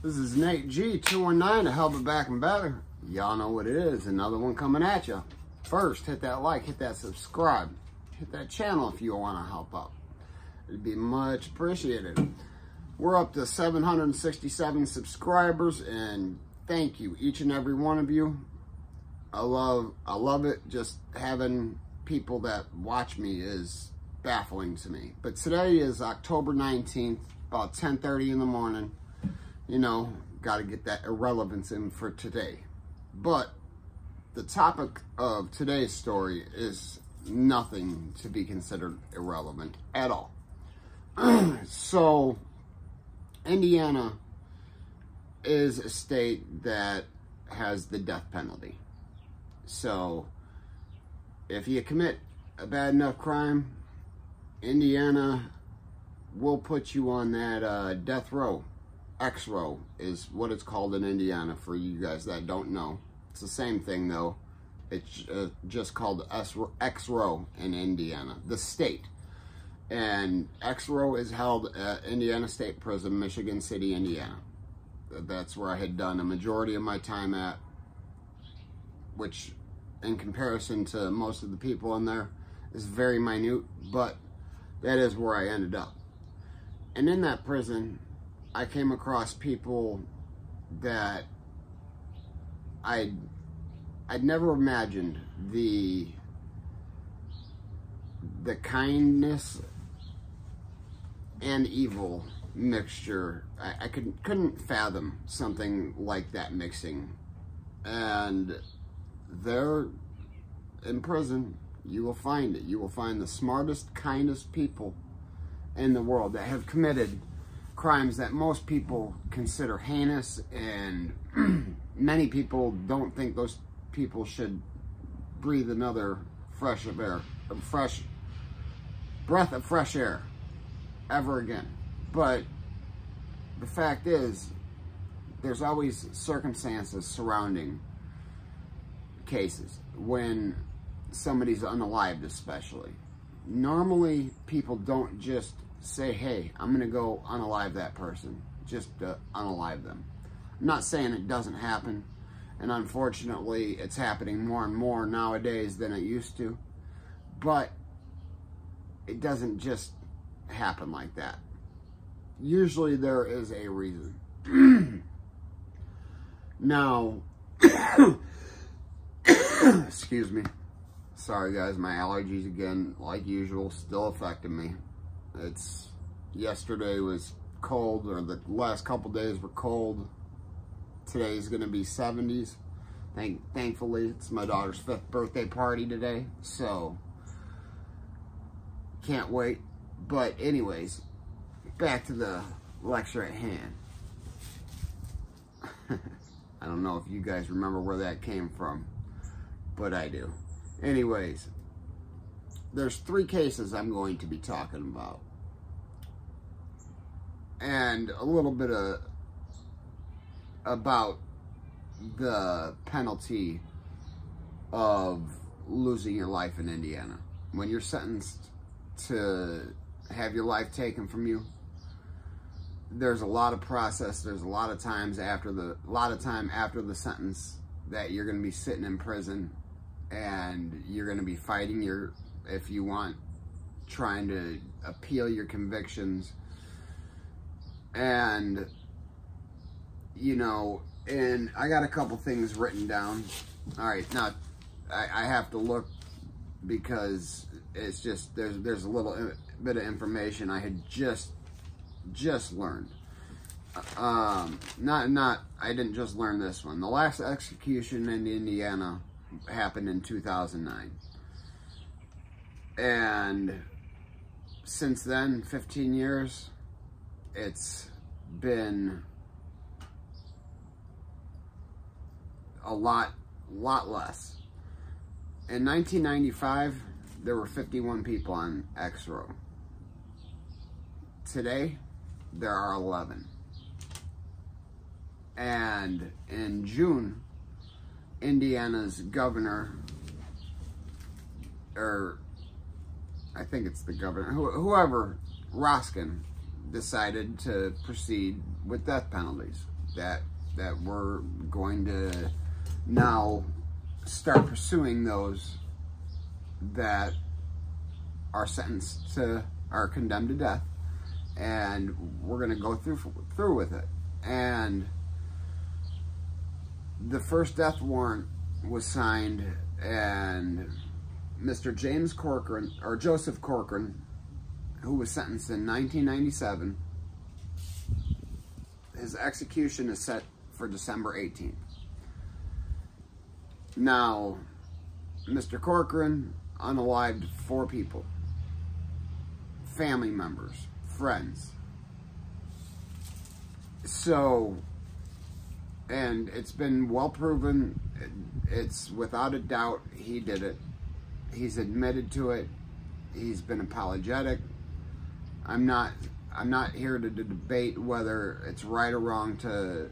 This is Nate G 219 to help it back and better. Y'all know what it is. Another one coming at you. First, hit that like, hit that subscribe, hit that channel if you want to help out. It'd be much appreciated. We're up to 767 subscribers, and thank you, each and every one of you. I love it. Just having people that watch me is baffling to me. But today is October 19th, about 10:30 in the morning. You know, got to get that irrelevance in for today. But the topic of today's story is nothing to be considered irrelevant at all. So, Indiana is a state that has the death penalty. So, if you commit a bad enough crime, Indiana will put you on that death row. X row is what it's called in Indiana, for you guys that don't know. It's the same thing though. It's just called X row in Indiana, the state. And X row is held at Indiana State Prison, Michigan City, Indiana. That's where I had done a majority of my time at, which in comparison to most of the people in there is very minute, but that is where I ended up. And in that prison, I came across people that I'd never imagined the kindness and evil mixture. I couldn't fathom something like that mixing. And there in prison, you will find it. You will find the smartest, kindest people in the world that have committed crimes that most people consider heinous, and many people don't think those people should breathe another breath of fresh air ever again. But the fact is, there's always circumstances surrounding cases when somebody's unalived, especially. Normally, people don't just say, hey, I'm going to go unalive that person, just unalive them. I'm not saying it doesn't happen, and unfortunately, it's happening more and more nowadays than it used to, but it doesn't just happen like that. Usually, there is a reason. Now, excuse me. Sorry guys, my allergies again, like usual, still affecting me. Yesterday was cold, or the last couple days were cold. Today's gonna be 70s. Thankfully, it's my daughter's 5th birthday party today, so can't wait. But anyways, back to the lecture at hand. I don't know if you guys remember where that came from, but I do. Anyways, there's 3 cases I'm going to be talking about, and a little bit about the penalty of losing your life in Indiana. When you're sentenced to have your life taken from you, there's a lot of process. There's a lot of time after the sentence that you're going to be sitting in prison, and you're going to be fighting if you want, trying to appeal your convictions. And, you know, and I got a couple things written down. All right, now I have to look, because it's just, there's a little bit of information I had just learned. I didn't just learn this one. The last execution in Indiana happened in 2009. And since then, 15 years, it's been a lot less. In 1995, there were 51 people on X row. Today, there are 11. And in June, Indiana's governor, or I think it's the governor, whoever, Roskin, decided to proceed with death penalties, that we're going to now start pursuing those that are sentenced to, are condemned to death, and we're going to go through with it. And the first death warrant was signed, and Mr. James Corcoran, or Joseph Corcoran, who was sentenced in 1997, his execution is set for December 18th. Now, Mr. Corcoran unalived 4 people, family members, friends. So, and it's been well proven, it's without a doubt he did it. He's admitted to it. He's been apologetic. I'm not here to debate whether it's right or wrong to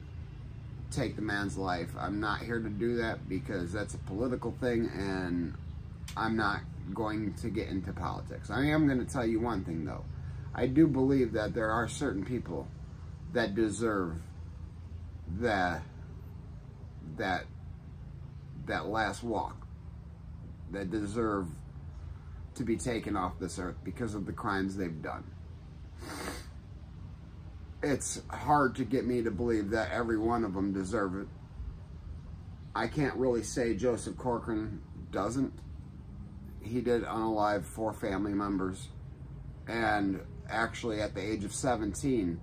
take the man's life. I'm not here to do that because that's a political thing, and I'm not going to get into politics. I am going to tell you one thing, though. I do believe that there are certain people that deserve that last walk, that deserve to be taken off this earth because of the crimes they've done. It's hard to get me to believe that every one of them deserve it. I can't really say Joseph Corcoran doesn't. He did unalive 4 family members, and actually at the age of 17,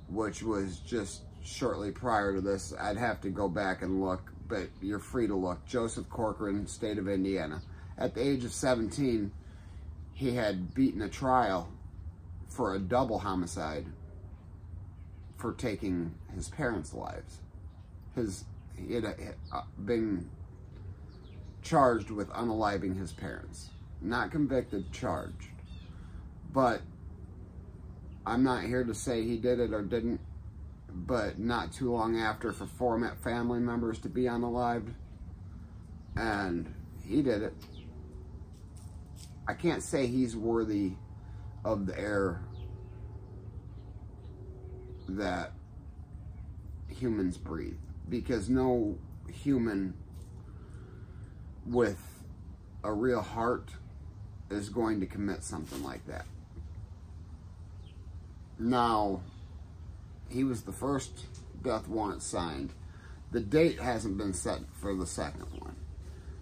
which was just shortly prior to this, I'd have to go back and look, but you're free to look. Joseph Corcoran, state of Indiana. At the age of 17, he had beaten a trial for a double homicide for taking his parents' lives. He had been charged with unaliving his parents. Not convicted, charged. But I'm not here to say he did it or didn't, but not too long after, for 4 family members to be unalived, and he did it. I can't say he's worthy of the air that humans breathe, because no human with a real heart is going to commit something like that. Now, he was the first death warrant signed. The date hasn't been set for the second one.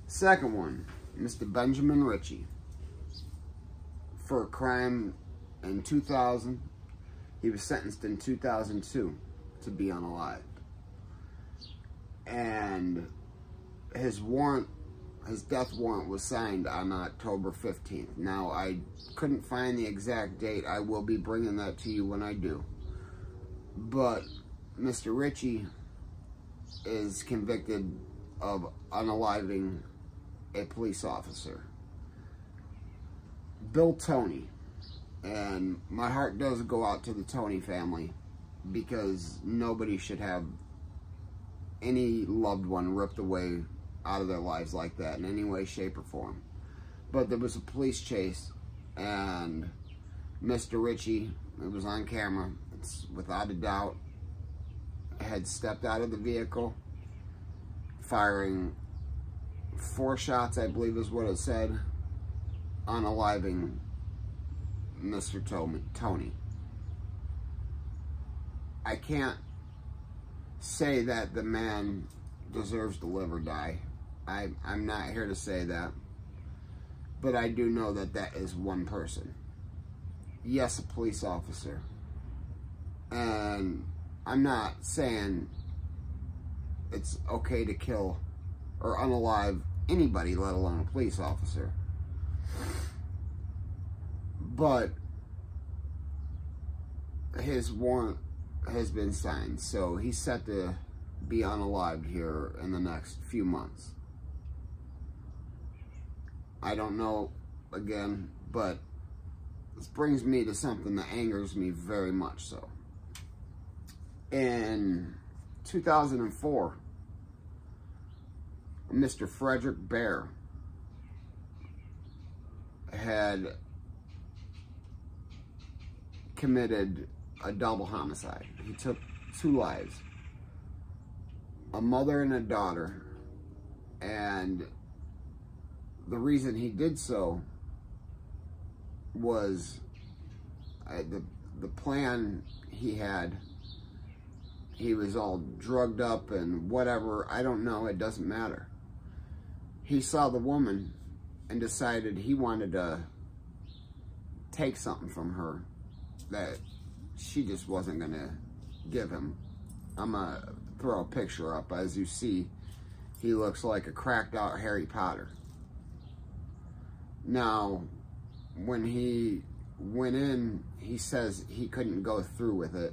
Second one, Mr. Benjamin Ritchie, for a crime in 2000. He was sentenced in 2002 to be unalived. And his death warrant was signed on October 15th. Now, I couldn't find the exact date. I will be bringing that to you when I do. But Mr. Ritchie is convicted of unaliving a police officer, Bill Toney. And my heart does go out to the Toney family, because nobody should have any loved one ripped away out of their lives like that in any way, shape, or form. But there was a police chase, and Mr. Ritchie, it was on camera, it's without a doubt, had stepped out of the vehicle, firing 4 shots, I believe is what it said, unaliving Mr. Toney. I can't say that the man deserves to live or die. I'm not here to say that. But I do know that that is one person. Yes, a police officer. And I'm not saying it's okay to kill or unalive anybody, let alone a police officer. But his warrant has been signed, so he's set to be unalived here in the next few months. I don't know, again, but this brings me to something that angers me very much so. In 2004, Mr. Fredrick Baer had committed a double homicide. He took 2 lives, a mother and a daughter, and the reason he did so was the plan he had. He was all drugged up and whatever, I don't know, it doesn't matter. He saw the woman and decided he wanted to take something from her that she just wasn't gonna give him. I'm gonna throw a picture up. As you see, he looks like a cracked out Harry Potter. Now, when he went in, he says he couldn't go through with it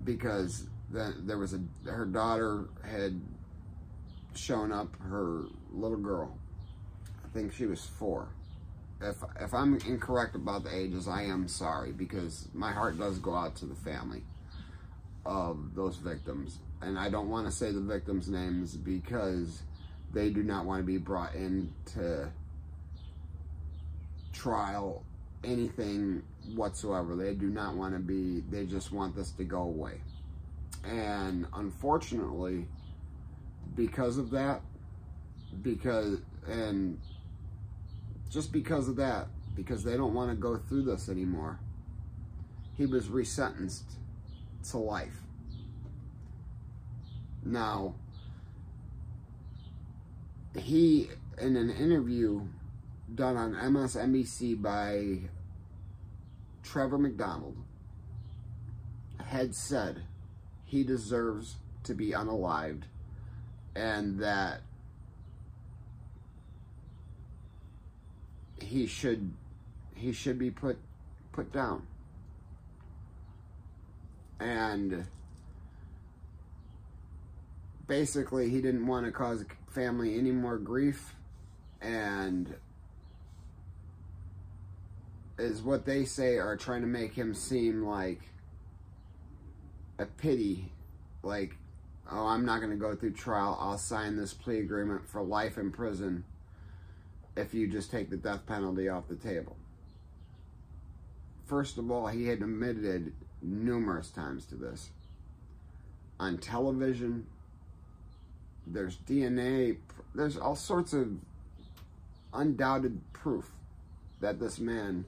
because there was her daughter had shown up, her little girl. I think she was 4. If I'm incorrect about the ages, I am sorry, because my heart does go out to the family of those victims. And I don't want to say the victims' names because they do not want to be brought into trial, anything whatsoever. They do not want to be, they just want this to go away. And unfortunately, because of that, because they don't want to go through this anymore, he was resentenced to life. Now, he, in an interview done on MSNBC by Trevor McDonald, had said he deserves to be unalived and that he should be put down. And basically he didn't want to cause the family any more grief, and is what they say are trying to make him seem like a pity, like, oh, I'm not going to go through trial, I'll sign this plea agreement for life in prison if you just take the death penalty off the table. First of all, he had admitted numerous times to this. On television, there's DNA, there's all sorts of undoubted proof that this man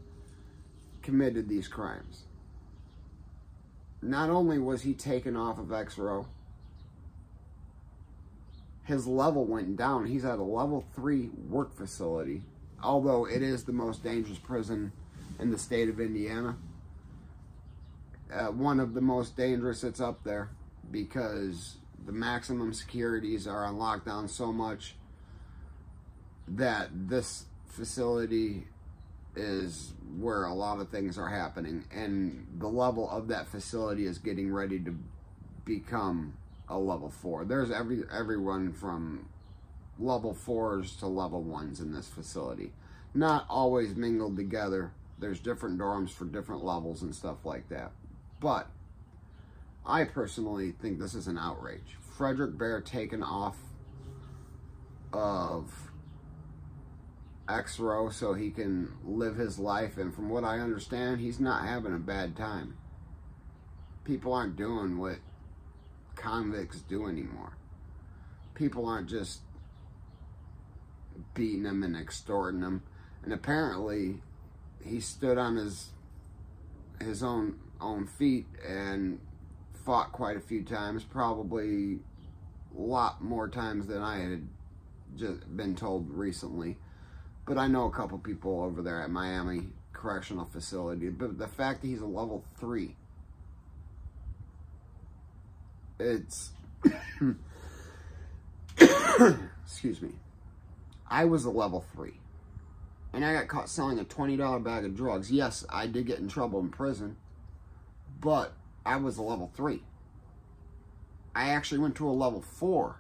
committed these crimes. Not only was he taken off of X-Row, his level went down. He's at a level 3 work facility, although it is the most dangerous prison in the state of Indiana. One of the most dangerous, it's up there, because the maximum securities are on lockdown so much that this facility is where a lot of things are happening, and the level of that facility is getting ready to become a level 4. There's everyone from level 4s to level 1s in this facility. Not always mingled together. There's different dorms for different levels and stuff like that. But I personally think this is an outrage. Fredrick Baer taken off of X-Row so he can live his life, and from what I understand, he's not having a bad time. People aren't doing what convicts do anymore. People aren't just beating them and extorting them. And apparently he stood on his own feet and fought quite a few times, probably a lot more times than I had just been told recently. But I know a couple people over there at Miami Correctional Facility. But the fact that he's a level 3, it's excuse me, I was a level 3 and I got caught selling a $20 bag of drugs. Yes, I did get in trouble in prison, but I was a level 3. I actually went to a level 4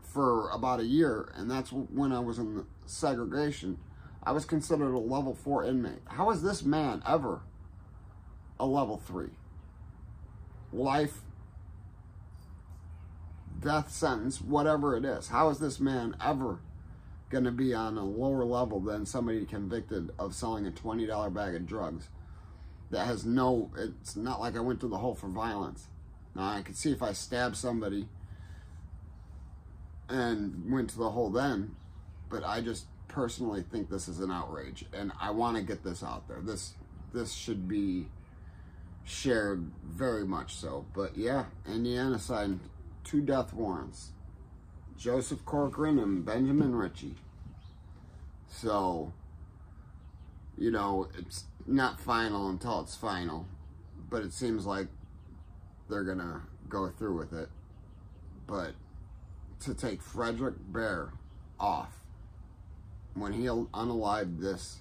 for about a year, and that's when I was in the segregation. I was considered a level 4 inmate. How is this man ever a level 3? Life, death sentence, whatever it is. How is this man ever going to be on a lower level than somebody convicted of selling a $20 bag of drugs. That has no, it's not like I went to the hole for violence. Now, I could see if I stabbed somebody and went to the hole then, but I just personally think this is an outrage, and I want to get this out there. This should be shared very much so. But yeah, Indiana signed 2 death warrants, Joseph Corcoran and Benjamin Ritchie. So, you know, it's not final until it's final, but it seems like they're gonna go through with it. But to take Fredrick Baer off when he unalived this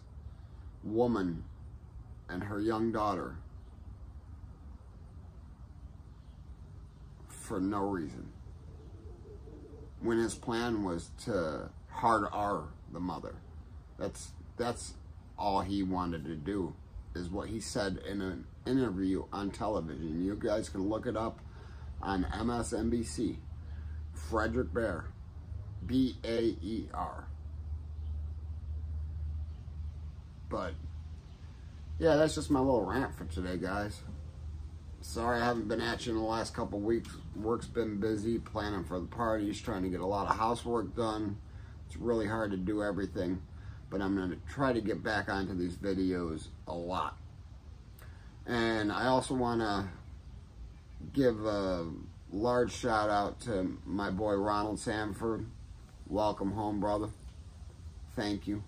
woman and her young daughter for no reason, when his plan was to hard R the mother. That's all he wanted to do, is what he said in an interview on television. You guys can look it up on MSNBC. Fredrick Baer, B-A-E-R. But yeah, that's just my little rant for today, guys. Sorry I haven't been at you in the last couple weeks. Work's been busy, planning for the parties, trying to get a lot of housework done. It's really hard to do everything, but I'm going to try to get back onto these videos a lot. And I also want to give a large shout out to my boy Ronald Sanford. Welcome home, brother. Thank you.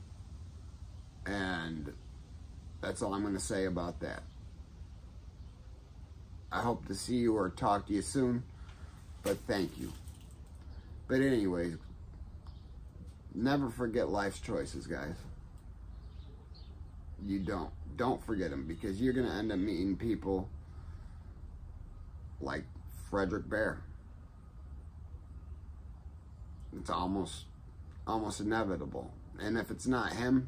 And that's all I'm going to say about that. I hope to see you or talk to you soon, but thank you. But anyways, never forget life's choices, guys. You don't forget them, because you're going to end up meeting people like Fredrick Baer. It's almost inevitable. And if it's not him,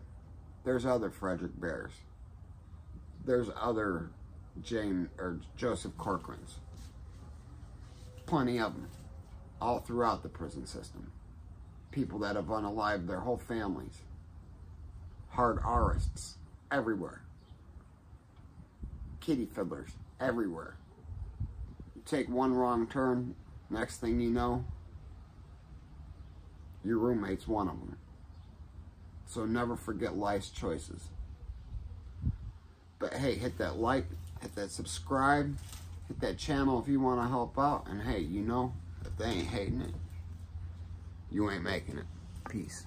there's other Fredrick Baers. There's other Joseph Corcorans. Plenty of them. All throughout the prison system. People that have unalived their whole families. Hard Rists everywhere. Kitty fiddlers everywhere. You take one wrong turn, next thing you know, your roommate's one of them. So never forget life's choices. But hey, hit that like, hit that subscribe, hit that channel if you want to help out. And hey, you know, if they ain't hating it, you ain't making it. Peace.